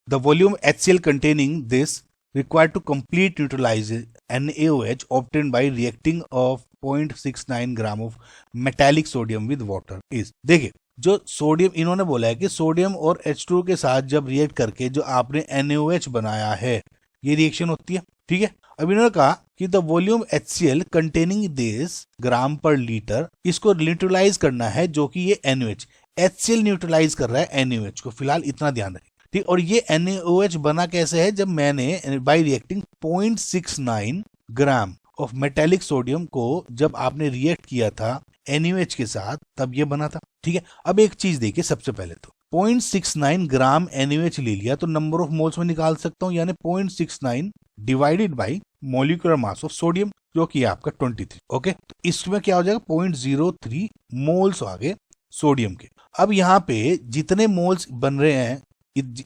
The volume HCl containing this required to complete neutralize NaOH obtained by reacting of 0.69 gram of metallic sodium with water is. देखिए जो sodium इन्होंने बोला है कि sodium और H2 के साथ जब रिएक्ट करके जो आपने NaOH बनाया है ये रिएक्शन होती है, ठीक है। अब इन्होंने कहा कि the volume HCl containing this gram per litre, इसको न्यूट्रलाइज करना है जो कि ये NaOH, HCl न्यूट्रलाइज कर रहा है NaOH को, फिलहाल इतना ध्यान रखें, ठीक। और ये NaOH बना कैसे है, जब मैंने bye reacting 0.69 gram of metallic sodium को जब आपने रिएक्ट किया था NaOH के साथ तब ये बना था, ठीक है। अब एक चीज देखिए, सबसे पहले तो 0.69 ग्राम NaOH ले लिया तो नंबर ऑफ मोल्स में निकाल सकता हूं, यानी 0.69 divided by molecular mass of sodium जो कि आपका 23, ओके। तो इसमें क्या हो जाएगा 0.03 मोल्स आ गए सोडियम के। अब यहाँ पे जितने मोल्स बन रहे हैं,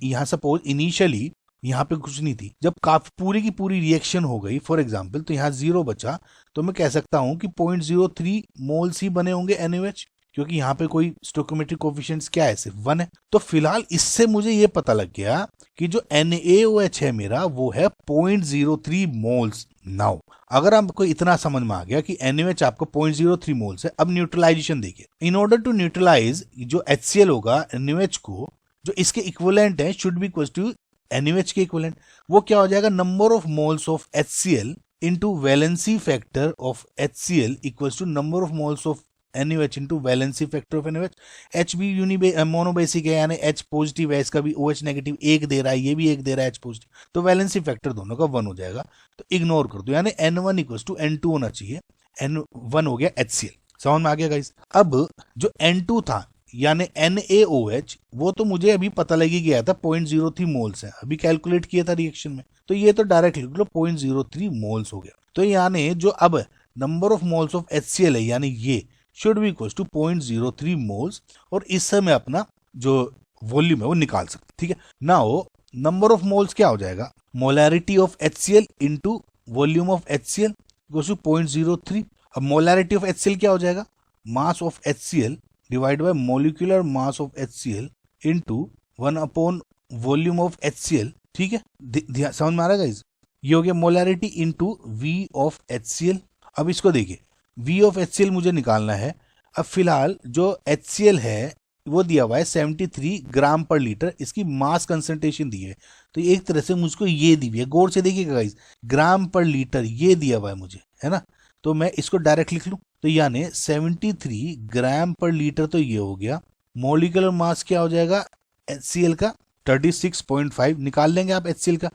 यहाँ सपोज इनिशियली यहाँ पे कुछ नहीं थी, जब काफी पूरी की पूरी रिएक्शन हो गई फॉर एग्जांपल तो यहाँ 0 बचा, तो मैं कह सकता हूं कि 0.03 मोल्स ही बने होंगे NaOH, क्योंकि यहाँ पे कोई स्टोइकोमेट्रिक कोएफिशिएंट क्या है, सिर्फ 1 है। तो फिलहाल इससे मुझे ये पता लग गया कि जो NaOH है मेरा वो है 0.03 मोल्स। नाउ अगर आपको इतना समझ में आ गया कि NaOH आपको 0.03 मोल्स है, अब न्यूट्रलाइजेशन देखिए। इन ऑर्डर टू न्यूट्रलाइज जो HCl होगा NaOH को, जो इसके इक्विवेलेंट है should be equal to NaOH के इक्विवेलेंट, वो क्या हो जाएगा number of moles of HCl into valency factor of HCl equals to number of moles of NaOH into valency factor of NaOH। H भी मोनोबेसिक है, यानी H positive है, इसका भी OH नेगेटिव 1 दे रहा है, ये भी 1 दे रहा है H पॉजिटिव, तो वैलेंसी फैक्टर दोनों का 1 हो जाएगा, तो इग्नोर कर दो, यानी N1 इक्वल्स टू N2 होना चाहिए, N1 हो गया HCl। समझ में आ गया गाइस। अब जो N2 था यानी NaOH, वो तो मुझे अभी पता लगी गया था 0.03 मोल्स है, अभी कैलकुलेट किया था रिएक्शन में, तो ये तो डायरेक्ट लिख लो 0.03 मोल्स हो गया। तो यानी जो अब number of moles of HCl है यानी ये should be equal to 0.03 moles, और इससे मैं अपना जो वॉल्यूम है वो निकाल सकते, ठीक है। नाउ नंबर ऑफ मोल्स क्या हो जाएगा, molarity of HCl into volume of HCl equal to 0.03। अब मोलैरिटी ऑफ HCl क्या हो जाएगा, mass of HCl divide by molecular mass of HCl into 1 upon volume of HCl, ठीक है। समझ में आ रहा है गाइस, ये हो गया molarity into V of HCl। अब इसको देखिए, V ऑफ HCl मुझे निकालना है। अब फिलहाल जो HCl है वो दिया हुआ है 73 ग्राम पर लीटर, इसकी मास कंसंट्रेशन दी है, तो एक तरह से मुझको ये दी हुई है, गौर से देखिएगा गाइस, ग्राम पर लीटर ये दिया हुआ है मुझे, है ना। तो मैं इसको डायरेक्ट लिख लूं, तो यानी 73 ग्राम पर लीटर, तो ये हो गया। मॉलिक्यूलर मास क्या हो जाएगा HCl का 36.5, निकाल लेंगे आप HCl का,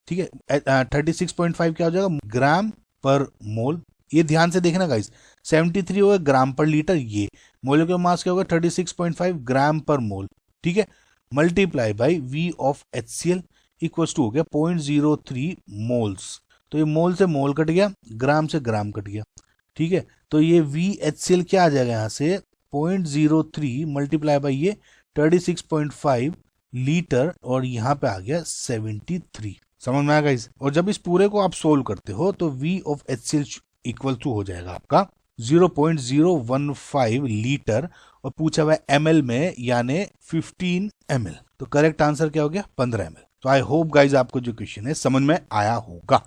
ठीक है। 36.5 क्या हो जाएगा ग्राम पर मोल, ये ध्यान से देखना गाइस, 73 होगा ग्राम पर लीटर, ये मॉलिक्यूलर मास क्या होगा 36.5 ग्राम पर मोल, ठीक है, multiply by V of HCl equals to हो गया 0.03 मोल्स। तो ये मोल से मोल कट गया, ग्राम से ग्राम कट गया, ठीक है। तो ये VHCl क्या आ जाएगा यहाँ से 0.03 मल्टीप्लाई बाय ये 36.5 लीटर, और यहाँ पे आ गया 73। समझ में आएगा इस। और जब इस पूरे को आप सोल्व करते हो तो V of HCl equal to हो जाएगा आपका 0.015 लीटर, और पूछा हुआ है ml में यानी 15 ml, तो करेक्ट आंसर क्या हो गया 15 ml। तो आई होप गाइज आपको जो क्वेश्चन है समझ में आया होगा।